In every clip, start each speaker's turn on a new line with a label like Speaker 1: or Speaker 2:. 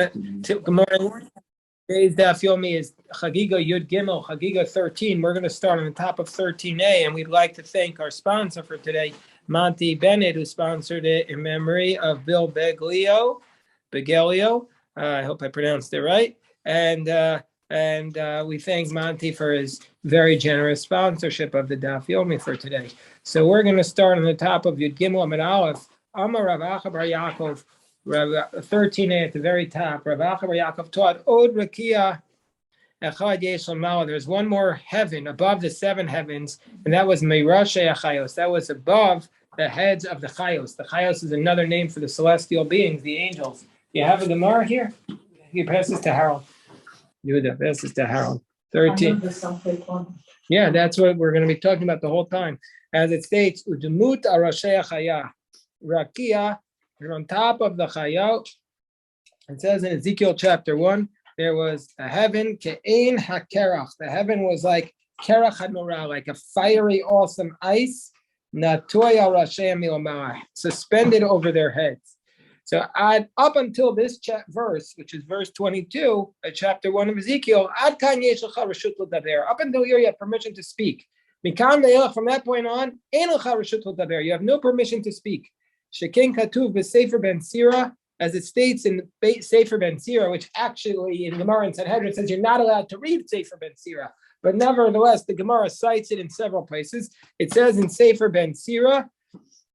Speaker 1: Good morning. Today's Daf Yomi is Chagigah Yud Gimel, Chagigah 13. We're going to start on the top of 13a, and we'd like to thank our sponsor for today, Monty Bennett, who sponsored it in memory of Bill Beglio. I hope I pronounced it right. And we thank Monty for his very generous sponsorship of the Daf Yomi for today. So we're going to start on the top of Yud Gimel Amid Aleph. Amar Rav Acha Bar Yaakov. 13a at the very top. Rav Acha Bar Yaakov taught Od Rakia Echad Yesh Lamala. There's one more heaven above the seven heavens, and that was Meirashe Achayos. That was above the heads of the Chayos. The Chayos is another name for the celestial beings, the angels. You have a Gemara here? You pass this to Harold. Yehuda, pass this to Harold. 13. Yeah, that's what we're going to be talking about the whole time. As it states, Udemut Arashei Achaya Rakia. You're on top of the Chayot. It says in Ezekiel chapter 1, there was a heaven, Ke'ein HaKerach. The heaven was like Kerach HaNorah, like a fiery, awesome ice, Natoya Rashem Milomah, suspended over their heads. So up until this verse, which is verse 22, chapter 1 of Ezekiel, Ad Kan Yesh Lecha Reshut L'Daber. Up until here, you have permission to speak. Mikam Le'elach, from that point on, Ein Lecha Reshut L'Daber. You have no permission to speak. Shekin Katuv b'Sefer Ben Sira, as it states in Sefer Ben Sira, which actually in Gemara and Sanhedrin says you're not allowed to read Sefer Ben Sira, but nevertheless the Gemara cites it in several places. It says in Sefer Ben Sira,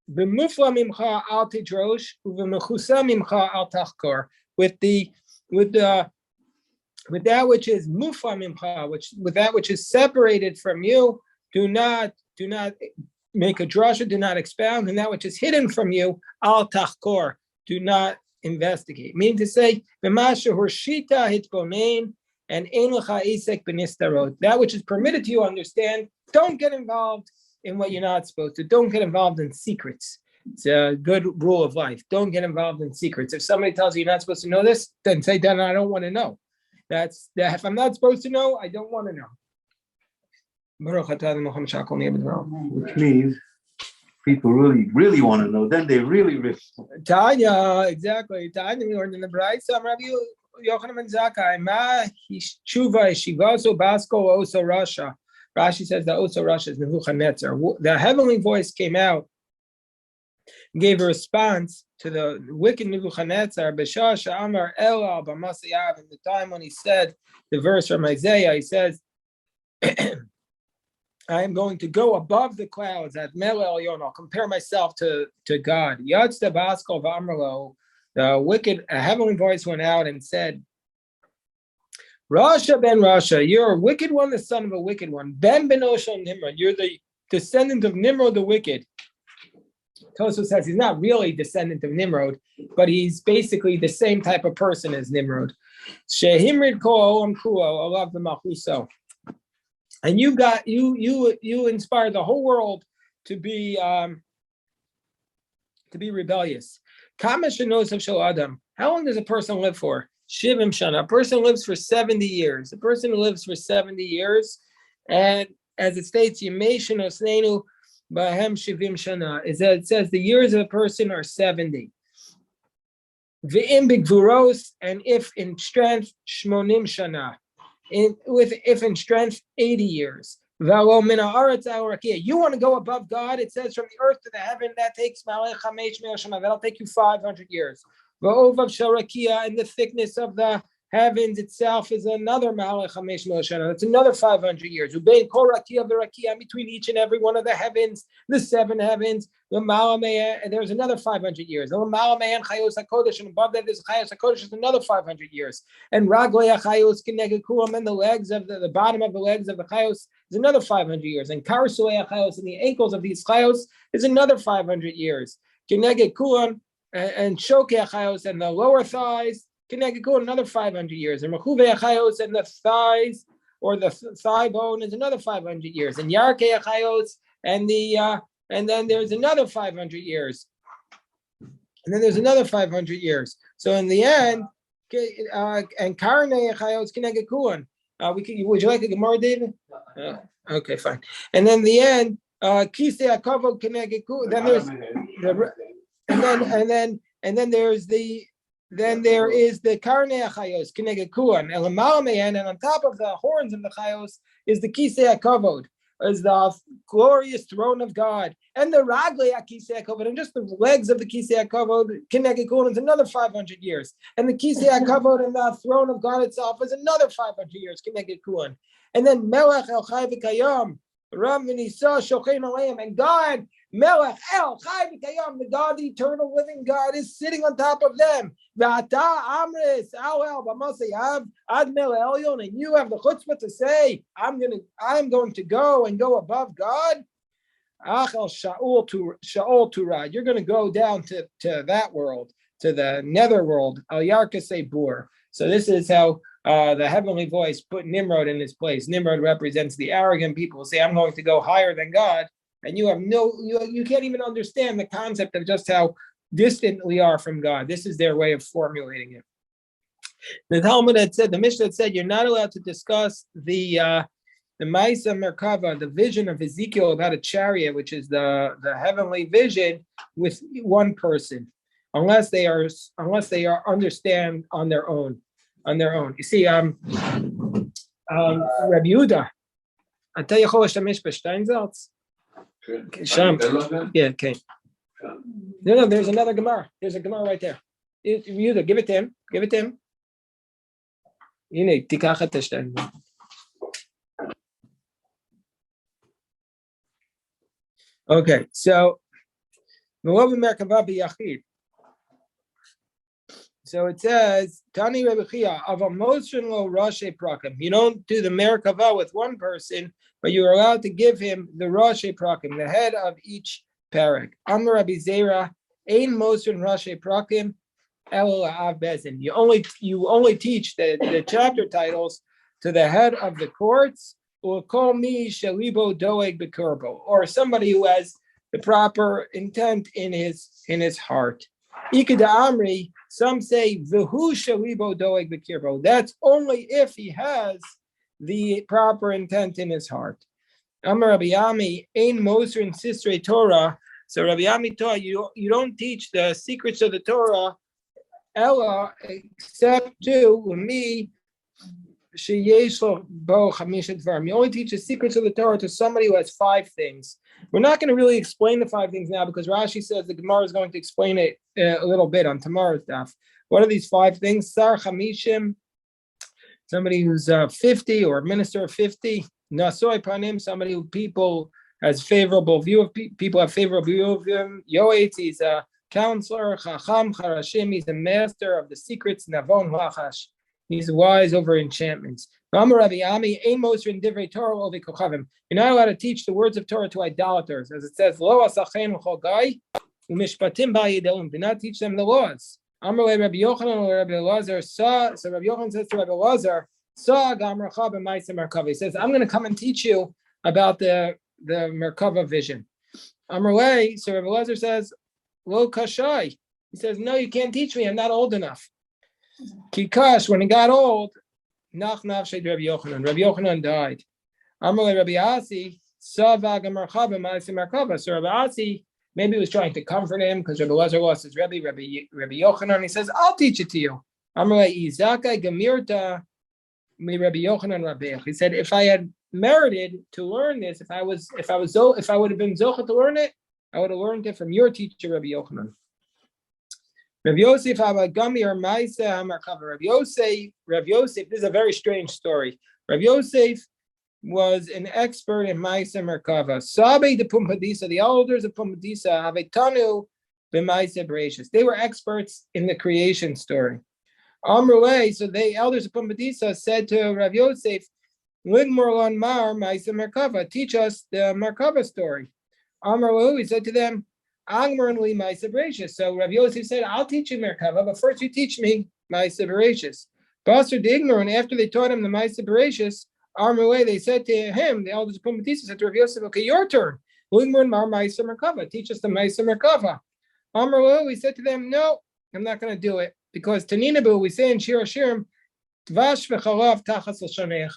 Speaker 1: "B'mufla mimcha al tidrosh, u'v'mechusa mimcha al tachkor." With that which is mufla mimcha, with that which is separated from you, do not make a drasha, do not expound, and that which is hidden from you, al tachkor, do not investigate. Meaning to say, v'masha horshita hitbonein, and ein lecha isek b'nistarot. That which is permitted to you, understand. Don't get involved in what you're not supposed to. Don't get involved in secrets. It's a good rule of life. Don't get involved in secrets. If somebody tells you you're not supposed to know this, then say, then I don't want to know. That's that. If I'm not supposed to know, I don't want to know.
Speaker 2: Which means people really want to know. Then they really.
Speaker 1: Tanya, exactly. Tanya, we learned in the Brayso. Rabbi Yochanan ben Zakkai, ma hishuva shivaso basko oso rasha. Rashi says that oso rasha is Nebuchadnezzar. The heavenly voice came out, gave a response to the wicked Nebuchadnezzar. B'shasha amar el al b'masayav. In the time when he said the verse from Isaiah, he says, I am going to go above the clouds at Mel Elyon. I'll compare myself to God. Yatzda Baskal V'Amrlo, the wicked, a heavenly voice went out and said, Rasha ben Rasha, you're a wicked one, the son of a wicked one. Ben Benosha Nimrod, you're the descendant of Nimrod the wicked. Tosfos says he's not really descendant of Nimrod, but he's basically the same type of person as Nimrod. Shehimrid Ko Olam Kuo, Olav B'Malchuso. And you inspired the whole world to be rebellious. How long does a person live for? Shivim shana. A person lives for 70 years. A person lives for 70 years, and as it states, Yemei Osneinu Bahem Shivim shana. Is that it says the years of a person are 70. V'im b'gvuros, and if in strength, Shmonim shana. If in strength, 80 years. You want to go above God, it says from the earth to the heaven, that takes that'll take you 500 years. And the thickness of the heavens itself is another that's another 500 years. And between each and every one of the heavens, the seven heavens, and there's another 500 years. And above that there's Chayos HaKodesh is another 500 years. And Raglei HaChayos and the legs of the bottom of the legs of the Chayos is another 500 years. And Karsulei HaChayos and the ankles of these Chayos is another 500 years. Keneged Kulam and Shokei HaChayos and the lower thighs, another 500 years. And Mechuvei HaChayos and the thighs or the thigh bone is another 500 years. And Yarkei HaChayos and and then there's another 500 years. And then there's another 500 years. So in the end, and Karnei HaChayos Keneged Kulan. Would you like a Gemara, David? Okay, fine. And then the end, Kisei HaKavod Keneged Kulan. Then there's and then there's the Then there is the Karnei Chayos, Kineged Kuan, Elamala Me'en, and on top of the horns of the Chayos is the Kisei HaKavod, is the glorious throne of God, and the Raglei HaKisei HaKavod, and just the legs of the Kisei HaKavod, Kineged Kuan, is another 500 years, and the Kisei HaKavod and the throne of God itself is another 500 years, Kineged Kuan, and then Melech El Chai V'Kayam, Ram V'Nisa Shochein Aleim, and God, Melech El Chai V'Kayam, the God, the eternal living God, is sitting on top of them. V'ata Amris Al B'Masayav Ad Mele Elyon, and you have the chutzpah to say, I'm going to go and go above God. Achel Shaul Turad, you're going to go down to that world, to the nether world. Al Yarkasei Bur. So this is how the heavenly voice put Nimrod in his place. Nimrod represents the arrogant people who say, I'm going to go higher than God. And you have you can't even understand the concept of just how distant we are from God. This is their way of formulating it. The Talmud had said, the Mishnah had said, you're not allowed to discuss the Maisa Merkava, the vision of Ezekiel about a chariot, which is the heavenly vision, with one person, unless they are understand on their own. You see, Rabbi Yehuda, אתה יכול להשתמש בשטיינזלץ? שם. Yeah, okay. No, there's another Gemara. There's a Gemara right there. Yehuda, give it to him. Give it to him. הנה, תיקח את השטיינזלץ. Okay, so so it says, Tani Rebbe Chia, of a motion lo Rashe Prakim. You don't do the Merkava with one person, but you're allowed to give him the Rashe Prakim, the head of each parak. Amar Rabbi Zera, Ein motion Rashe Prakim, El Av Bezin. You only teach the chapter titles to the head of the courts, or call me Shalibo Doeg Bekurbo, or somebody who has the proper intent in his heart. Ikeda Amri, some say Vihu Shalibo Doeg Bekirbo. That's only if he has the proper intent in his heart. Amar Rabbi Ami, Ein Moser and Sisrei Torah. So Rabbi Ami taught you don't teach the secrets of the Torah, Ella, except to me. You only teach the secrets of the Torah to somebody who has 5 things. We're not going to really explain the 5 things now because Rashi says the Gemara is going to explain it a little bit on tomorrow's daf. What are these 5 things? Sar Chamishim, somebody who's 50 or a minister of 50. Nasoi Panim, somebody who people has favorable view of people have favorable view of him. Yoetz, he's a counselor. Chacham Charashim, he's a master of the secrets. Navon Lachash, he's wise over enchantments. You're not allowed to teach the words of Torah to idolaters, as it says, do not teach them the laws. So Rabbi Yochanan says to Rabbi Elazar, he says, I'm going to come and teach you about the Merkava vision. So Rabbi Elazar says, Lo kashai. He says, no, you can't teach me, I'm not old enough. Kikash, when he got old, Rabbi Yochanan died. Amalei Rabbi Asi, so Rabbi Asi maybe was trying to comfort him because Rabbi Elazar lost his Rabbi Yochanan. He says, I'll teach it to you. Amalei Izaka Gamirta mi Rabbi Yochanan Rabbeich. He said, if I had merited to learn this, if I would have been zocha to learn it, I would have learned it from your teacher, Rabbi Yochanan. Rav Yosef Abagami or Maisa Hamarkava. Rav Yosef, this is a very strange story. Rav Yosef was an expert in Maisa Merkava. Sabe de Pumpadisa, the elders of Pumpadisa, Avetanu b'Maisa Bereshis. They were experts in the creation story. Amrulei, so the elders of Pumpadisa said to Rav Yosef, Ligmorlan Mar Maisa Merkava, teach us the Merkava story. Amrulei, he said to them, so Rav Yosef said, I'll teach you Merkava, but first you teach me Maisa Bereshis. Basar Digmar, and after they taught him the Maisa Bereshis, they said to him, the elders of Pumbedisa said to Rav Yosef, okay, your turn. Maisa Merkava, teach us the Maisa Merkava. We said to them, no, I'm not going to do it. Because Taninabu, we say in Shir Hashirim, Tvash v'chalav tachas l'shanech.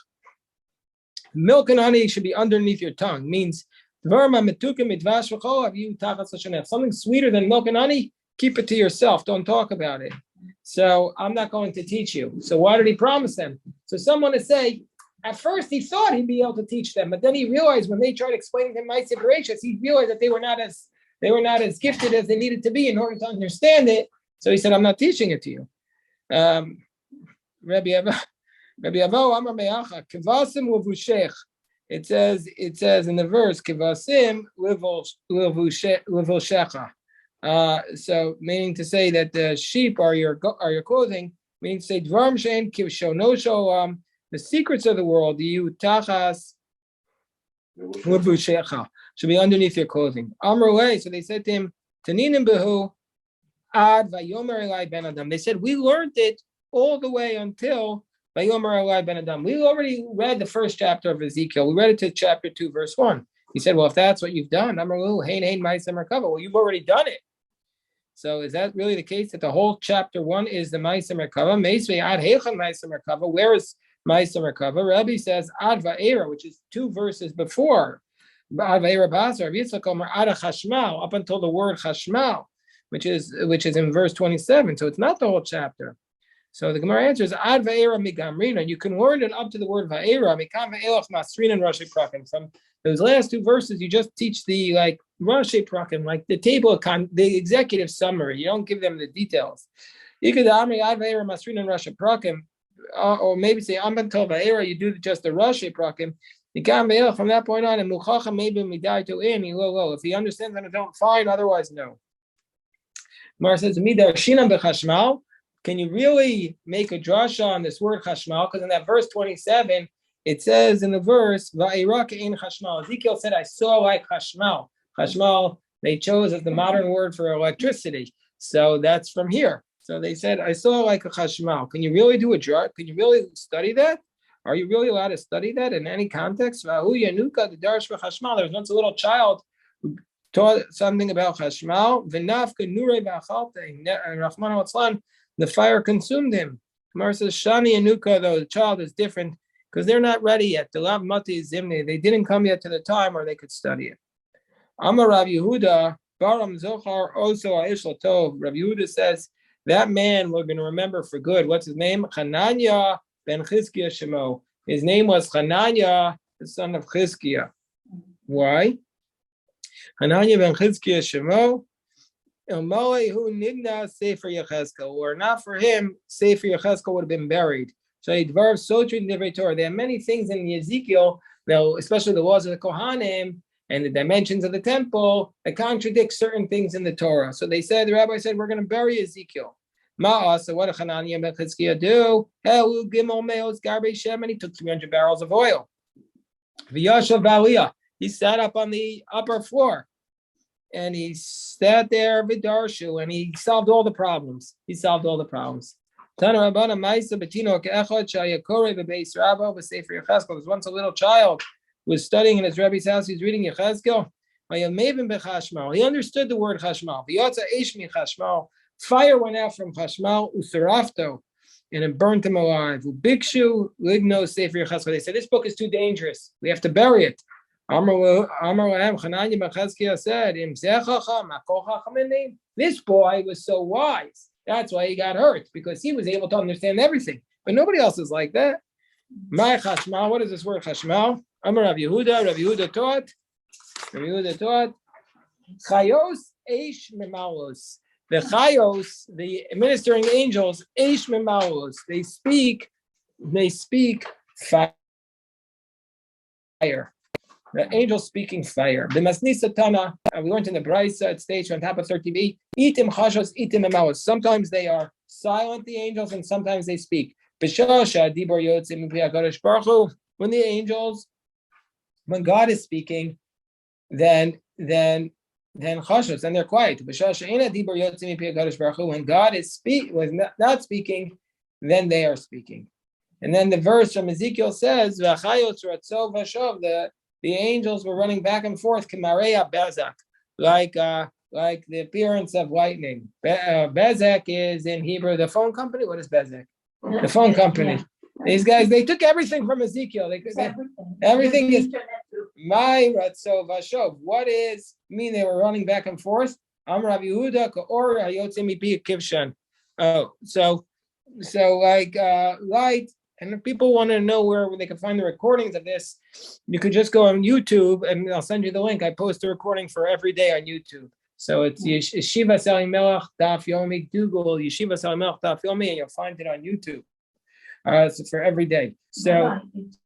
Speaker 1: Milk and honey should be underneath your tongue. Means something sweeter than milk and honey, keep it to yourself. Don't talk about it. So I'm not going to teach you. So why did he promise them? So someone to say, at first he thought he'd be able to teach them, but then he realized when they tried explaining to him Ma'aseh Bereshis, he realized that they were not as gifted as they needed to be in order to understand it. So he said, I'm not teaching it to you. Rabbi Avo Amar Me'acha Kivasim Levushech. It says in the verse Kivasim Levushecha. So meaning to say that the sheep are your clothing. Meaning to say Dvarim Shein Kivshonosho. The secrets of the world, you tachas Levushecha, should be underneath your clothing. Amrulay. So they said to him, Taninim Behu Ad Vayomer Elai Ben Adam. They said we learned it all the way until Vayomer Elai Ben Adam. We already read the first chapter of Ezekiel. We read it to chapter 2, verse 1. He said, well, if that's what you've done, well, you've already done it. So is that really the case that the whole chapter 1 is the Ma'aseh Merkava? Meisvei Ad Heicham Ma'aseh Merkava. Where is Ma'aseh Merkava? Rabbi says Ad Va'era, which is 2 verses before. Ad Va'era Basar, Yitzchak Omer Ad Chashmal, up until the word Chashmal, which is in verse 27. So it's not the whole chapter. So the Gemara answers Ad Va'era Migamrina. You can learn it up to the word Va'era. Mikam Va'elach Masrin and Rashi Prakim. From those last 2 verses, you just teach the Rashi Prakim, like the table, the executive summary. You don't give them the details. You could Ad Va'era Masrin and Rashi Prakim, or maybe say Amban Tov Va'era. You do just the Rashi Prakim. Mikam Va'elach from that point on, and Muchacha maybe Midai to in. If he understands, then don't fine. Otherwise, no. Mar says Midar Shinam Bechashmal. Can you really make a drasha on this word chashmal? Because in that verse 27, it says in the verse, Va'iraka in chashmal. Ezekiel said, I saw like chashmal. Chashmal, they chose as the modern word for electricity. So that's from here. So they said, I saw like a chashmal. Can you really do a drasha? Can you really study that? Are you really allowed to study that in any context? Va'hu yanuka, the darsh for chashmal. There was once a little child who taught something about chashmal. V'nafka nurei v'achalte. Rahman al-Tzlan. The fire consumed him. Gemara says, Shani and Nuka, though the child is different because they're not ready yet. The Lav Mati Zimni, they didn't come yet to the time where they could study it. Amar Rav Yehuda, Baram Zohar, also Aish Tov. Rav Yehuda says, that man we're going to remember for good. What's his name? Hananya ben Chizkiah Shemo. His name was Hananya, the son of Chizkiah. Why? Hananya ben Chizkiah Shemo. Or not for him, Sefer Yechezkel would have been buried. So there are many things in Ezekiel, especially the laws of the Kohanim and the dimensions of the temple, that contradict certain things in the Torah. So they said, the rabbi said, we're going to bury Ezekiel. So what did Hananiah ben Chizkiah do? And he took 300 barrels of oil. He sat up on the upper floor. And he sat there vidarshu, and he solved all the problems. There's once a little child who was studying in his Rebbe's house. He's reading Yechezkel. He understood the word chashmal. Fire went out from chashmal usarafto, and it burnt him alive. Ubikshu ligno sefer Yechezkel. They said this book is too dangerous. We have to bury it. Hananiah ben Chizkiah said, this boy was so wise. That's why he got hurt, because he was able to understand everything. But nobody else is like that. My chashmal, what is this word chashmal? Amar Rav Yehuda. Rav Yehuda taught, chayos eish memalos. The chayos, the ministering angels, eish memalos. They speak fire. The angel speaking fire. The Masnisa Tana, we went in the Braisa, it states on top of 30b, itim chashos, itim emawos. Sometimes they are silent, the angels, and sometimes they speak. When the angels, when God is speaking, then chashos, and they're quiet. When God is not speaking, then they are speaking. And then the verse from Ezekiel says, the angels were running back and forth, kamareya bezak, like the appearance of lightning. Bezek is in Hebrew the phone company. What is Bezek? The phone company. Yeah. These guys, they took everything from Ezekiel. Everything is my ratzov vashov. What is mean? They were running back and forth. Am Rav Yehuda ka'or hayotze mipi kivshan. Oh, so like light, and if people want to know where they can find the recordings of this, you could just go on YouTube, and I'll send you the link. I post a recording for every day on YouTube. So it's Yeshiva Selling Melech Daf Yomi. Google Yeshiva Selling Melech Daf Yomi, and you'll find it on YouTube. So for every day. So
Speaker 3: it's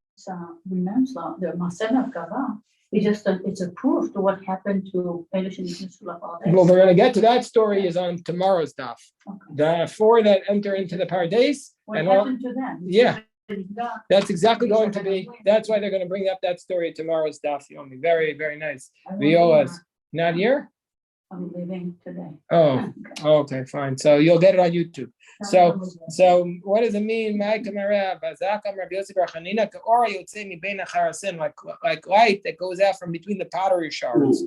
Speaker 3: remember the Masena Kava. It's a proof to what happened to
Speaker 1: well, we're going to get to that story is on tomorrow's daf. Okay. The four that enter into the paradise.
Speaker 3: What and happened to them?
Speaker 1: Yeah, that's exactly going to be. That's why they're going to bring up that story at tomorrow's daf. Very, very nice. Viola's not here.
Speaker 3: I'm leaving today.
Speaker 1: Oh, okay, fine. So you'll get it on YouTube. So what does it mean? Like light that goes out from between the pottery shards,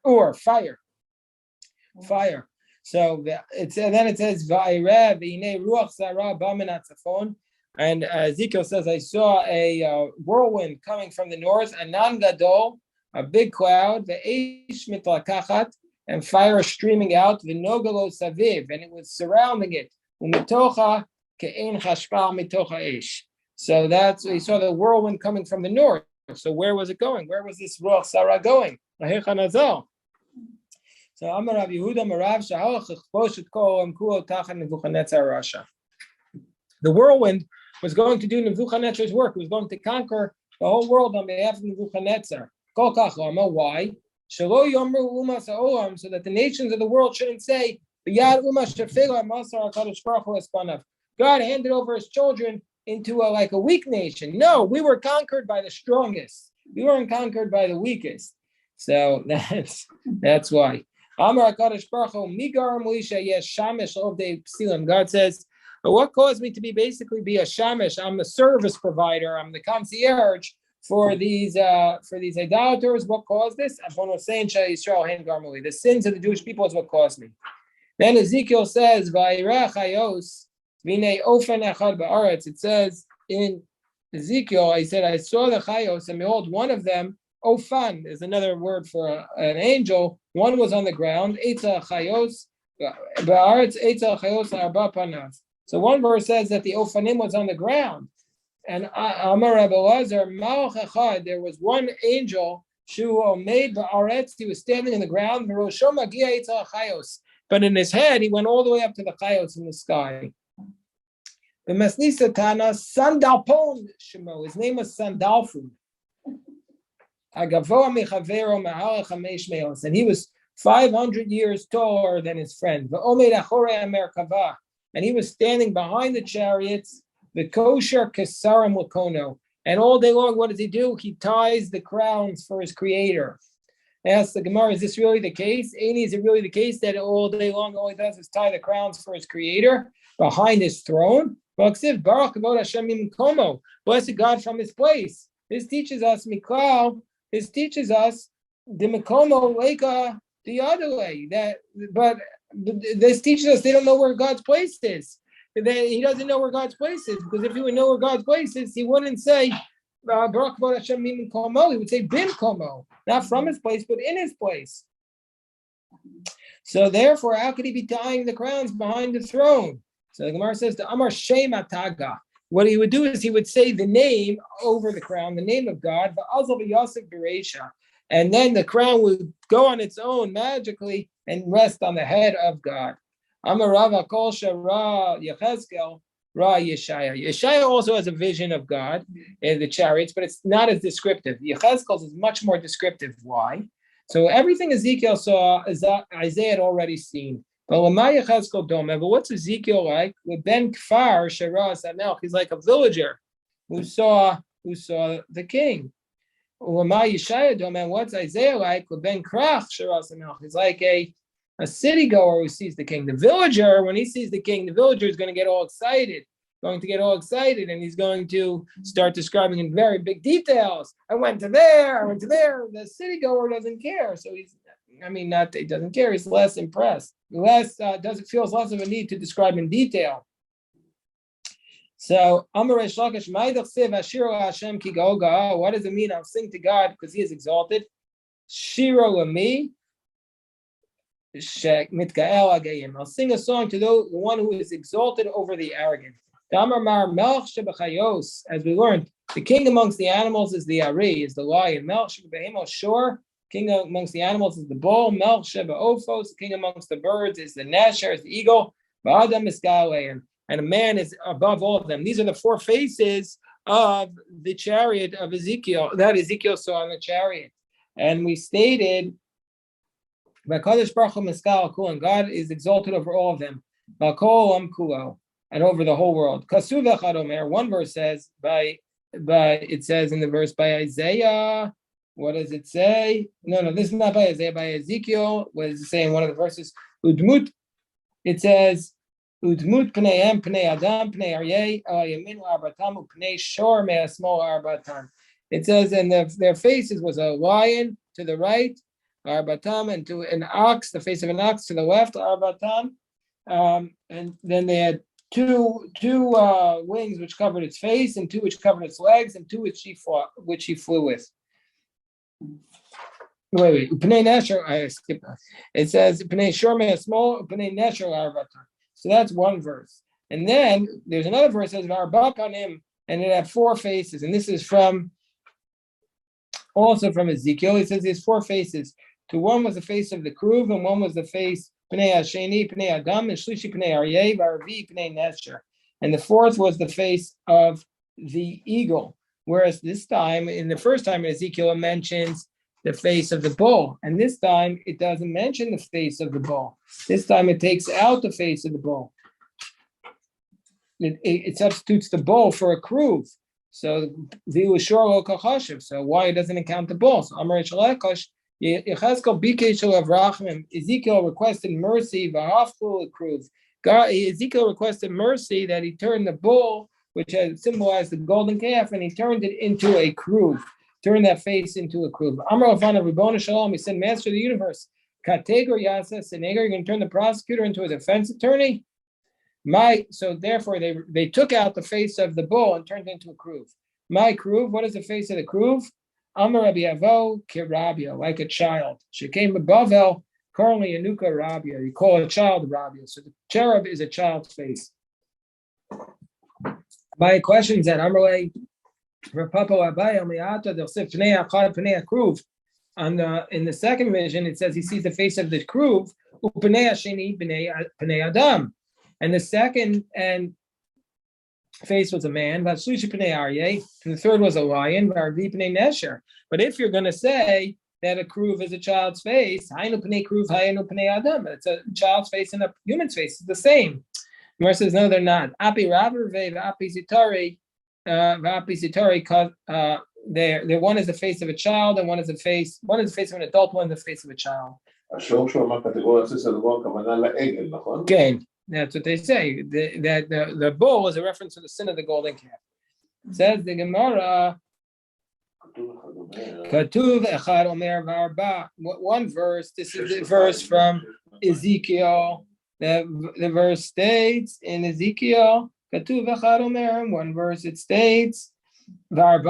Speaker 1: or fire. So then it says and Ezekiel says, I saw a whirlwind coming from the north, anan gadol, a big cloud, and fire streaming out, v'nogalo saviv, and it was surrounding it. Umitocha ke'en chashpal mitocha esh. So that's we saw the whirlwind coming from the north. So where was it going? Where was this ruach sarah going? So Amar Rav Yehuda Marav Shahalach Chposhet Kol Amkuo Tachan Nebuchadnezzar Rasha. The whirlwind was going to do Nebuchadnezzar's work. It was going to conquer the whole world on behalf of Nebuchadnezzar. Kol Kach Lama. Why? So that the nations of the world shouldn't say, God handed over his children into a weak nation. No, we were conquered by the strongest. We weren't conquered by the weakest. So that's why. God says, but what caused me to be a shamish? I'm the service provider. I'm the concierge for these idolaters. What caused this? The sins of the Jewish people is what caused me. Then Ezekiel says, it says in Ezekiel, I said, I saw the chayos, and behold, one of them, ofan, is another word for an angel. One was on the ground. So one verse says that the ofanim was on the ground. And Amar Rabbi Lazar, Malach Echad, there was one angel, Shu made ba'aretz, he was standing in the ground, but in his head, he went all the way up to the chayos in the sky. The Masnisa Tana, Sandalpon Shemo, his name was Sandalfu. And he was 500 years taller than his friend. And he was standing behind the chariots, the kosher kesarim lakono. And all day long, what does he do? He ties the crowns for his creator. Ask the Gemara, is this really the case? Is it really the case that all day long all he does is tie the crowns for his creator behind his throne? Blessed God from his place. This teaches us, Miklau, this teaches us the Mikomo Leka the other way. But this teaches us they don't know where God's place is. He doesn't know where God's place is, because if he would know where God's place is, he wouldn't say Barak Kvod Hashem Mim Komo. He would say Bim Komo, not from his place, but in his place. So therefore, how could he be tying the crowns behind the throne? So the Gemara says the Amar Shem Ataga. What he would do is he would say the name over the crown, the name of God, and then the crown would go on its own magically and rest on the head of God. Amar Rava Kol Shara Yechezkel Ra Yeshaya. Yeshaya also has a vision of God in the chariots, but it's not as descriptive. Yechezkel's is much more descriptive. Why? So everything Ezekiel saw, Isaiah had already seen. But what's Ezekiel like? Ben Kfar Shara Samelch. He's like a villager who saw the king. What's Isaiah like? Ben Krach Shara Samelch. He's like a city goer who sees the king. The villager, when he sees the king, the villager is going to get all excited. And he's going to start describing in very big details. I went to there. The city goer doesn't care. So he doesn't care. He's less impressed. Feels less of a need to describe in detail. So, what does it mean? I'll sing to God because he is exalted. Shiro Lami. I'll sing a song to the one who is exalted over the arrogant. As we learned, the king amongst the animals is the Ari, is the lion. Shor, king amongst the animals is the bull. The king amongst the birds is the Nasher, is the eagle. And a man is above all of them. These are the four faces of the chariot of Ezekiel, that Ezekiel saw on the chariot. And we stated, and God is exalted over all of them, and over the whole world. One verse says, it says in the verse by Isaiah, what does it say? No, this is not by Isaiah, by Ezekiel. What does it say in one of the verses? Udmut, it says, Udmut pnei pnei adam pnei aryeh yaminu arbatam pnei shor me'asmo arbatan. It says, and their faces was a lion to the right, arbatan, and to an ox, the face of an ox to the left, arbatan, and then they had two wings which covered its face, and two which covered its legs, and two which he flew with. Wait. Pnei nesher, I skipped that. It says pnei shor me'asmo pnei nesher arbatan. So that's one verse. And then there's another verse that says Varbapanim, and it had four faces. And this is also from Ezekiel. It says there's four faces. To one was the face of the Kruv, and one was the face Pnei Hasheni, Pnei Adam, and Shlishi Pnei Aryeh, Varvi Pnei Nesher. And the fourth was the face of the eagle. Whereas this time, in the first time in Ezekiel, it mentions the face of the bull. And this time, it doesn't mention the face of the bull. This time, it takes out the face of the bull. It substitutes the bull for a kruv. So, so why doesn't it count the bull? So, Ezekiel requested mercy. Ezekiel requested mercy that he turned the bull, which had symbolized the golden calf, and he turned it into a kruv. Turn that face into a kruv. Amar Avana Ribbona Shalom, he said, Master of the universe, Kategor Yasa Senegar, you're going to turn the prosecutor into a defense attorney? So therefore they took out the face of the bull and turned it into a kruv. My kruv, what is the face of the kruv? Amar Rabbi Avo Kirabia, like a child. She came above El, currently Anuka Rabia. You call a child Rabia. So the cherub is a child's face. My questions that Amarle in the second vision, it says he sees the face of the kruv, and the second face was a man, and the third was a lion. But if you're going to say that a kruv is a child's face, it's a child's face and a human's face. It's the same. Gemara says no, they're not. Api Rabber Api Zitari. There one is the face of a child, and one is the face of an adult, one is the face of a child. Okay, that's what they say. The bull was a reference to the sin of the golden calf. It says the Gemara. One verse. This is the verse from Ezekiel. The verse states in Ezekiel. One verse it states that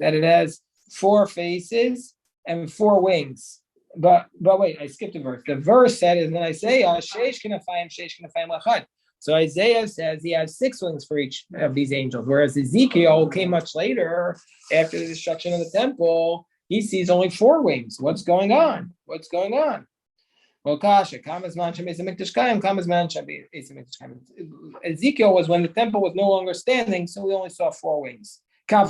Speaker 1: it has four faces and four wings. But wait, I skipped a verse. The verse said is in Isaiah, so Isaiah says he has six wings for each of these angels, whereas Ezekiel came much later after the destruction of the temple. He sees only four wings. What's going on? Well, Ezekiel was when the temple was no longer standing, so we only saw four wings. So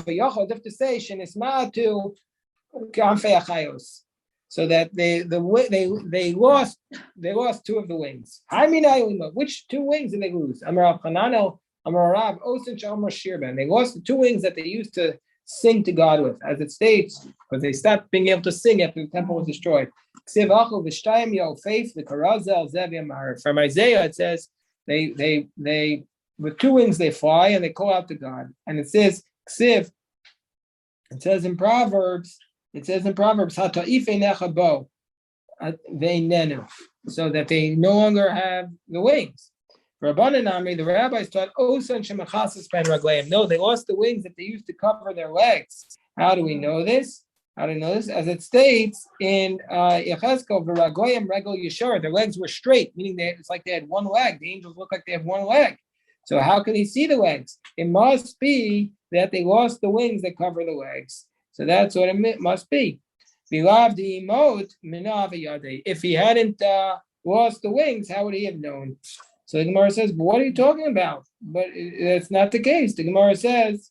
Speaker 1: that they lost two of the wings. Which two wings did they lose? They lost the two wings that they used to sing to God with, as it states, because they stopped being able to sing after the temple was destroyed. From Isaiah, it says they with two wings they fly and they call out to God. And it says Ksiv. It says in Proverbs, so that they no longer have the wings. Rabbanan Amri, the rabbis taught, no, they lost the wings that they used to cover their legs. How do we know this? How do you know this? As it states in Yechezkel, v'ragoyim regel yeshar, their legs were straight, meaning it's like they had one leg. The angels look like they have one leg. So how can he see the legs? It must be that they lost the wings that cover the legs. So that's what it must be. If he hadn't lost the wings, how would he have known? So the Gemara says, but what are you talking about? But that's not the case. The Gemara says,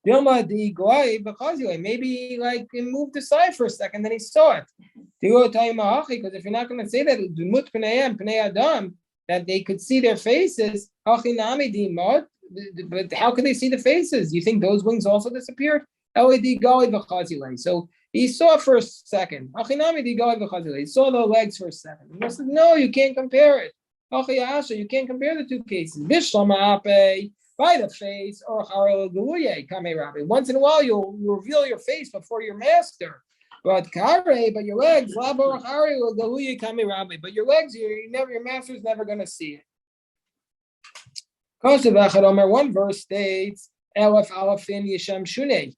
Speaker 1: maybe like he moved aside for a second, then he saw it. Because if you're not going to say that, that they could see their faces, but how could they see the faces? You think those wings also disappeared? So he saw for a second. He saw the legs for a second. He said, no, you can't compare it. You can't compare the two cases. By the face, or once in a while you'll reveal your face before your master. But your legs, but your legs, your master's never going to see it. One verse states, Elef Alafin Yisham Shunei.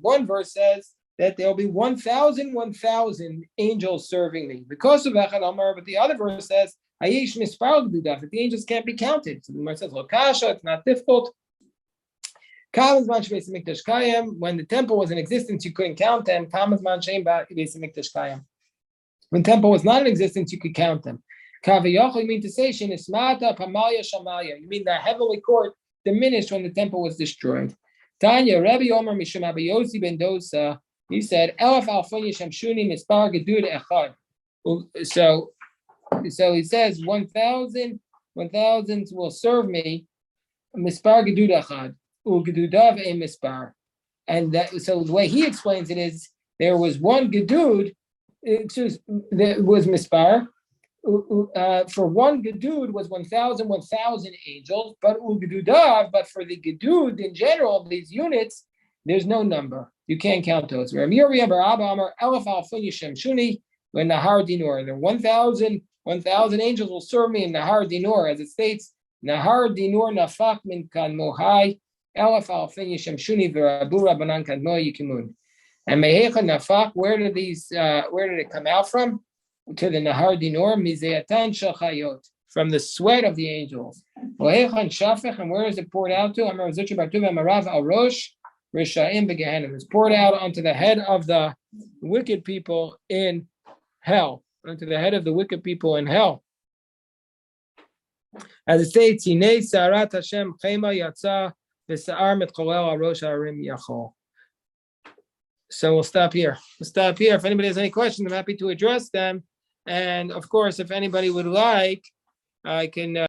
Speaker 1: One verse says that there'll be 1,000 angels serving me. Because of Echad Amar, but the other verse says, that the angels can't be counted. So the Gemara says, Lokasha, it's not difficult. When the temple was in existence, you couldn't count them. When the temple was not in existence, you could count them. You mean to say, you mean the heavenly court diminished when the temple was destroyed. Tanya, Rabbi Omer Mishum Abba Yossi ben Dosa, he said, Elef Alfon Yishem Shuni Mispar Gedud Echad. So he says 1,000 will serve me. Mispar Gedud Echad. Ugedudav a Mispar. And so the way he explains it is there was one Gedud, that was Mispar. For one Gedud was 1,000 angels, but Ugedudav, but for the Gedud in general, these units, there's no number. You can't count those. When Nahar Dinor, the 1,000 angels will serve me in Nahar Dinor, as it states, Nahar Dinor Nafak min kan mohai, Elef Alfin Yishem Shuni v'Rabu Rabbanan kan mo yikimun. And Mehecha Nafak, where did it come out from? To the Nahar Dinor, Mizeatan Shachayot, from the sweat of the angels. Ohechan Shafech, and where is it poured out to? Amar Zutra Bartuv Amarav Al Rosh Rishaim Begehenim. It's poured out onto the head of the wicked people in hell. Onto the head of the wicked people in hell. As it states, Hinei Sarat Hashem Chema Yatza V'Sa'ar Metcholel Al Rosh Harim Yachol. So we'll stop here. If anybody has any questions, I'm happy to address them. And of course, if anybody would like, I can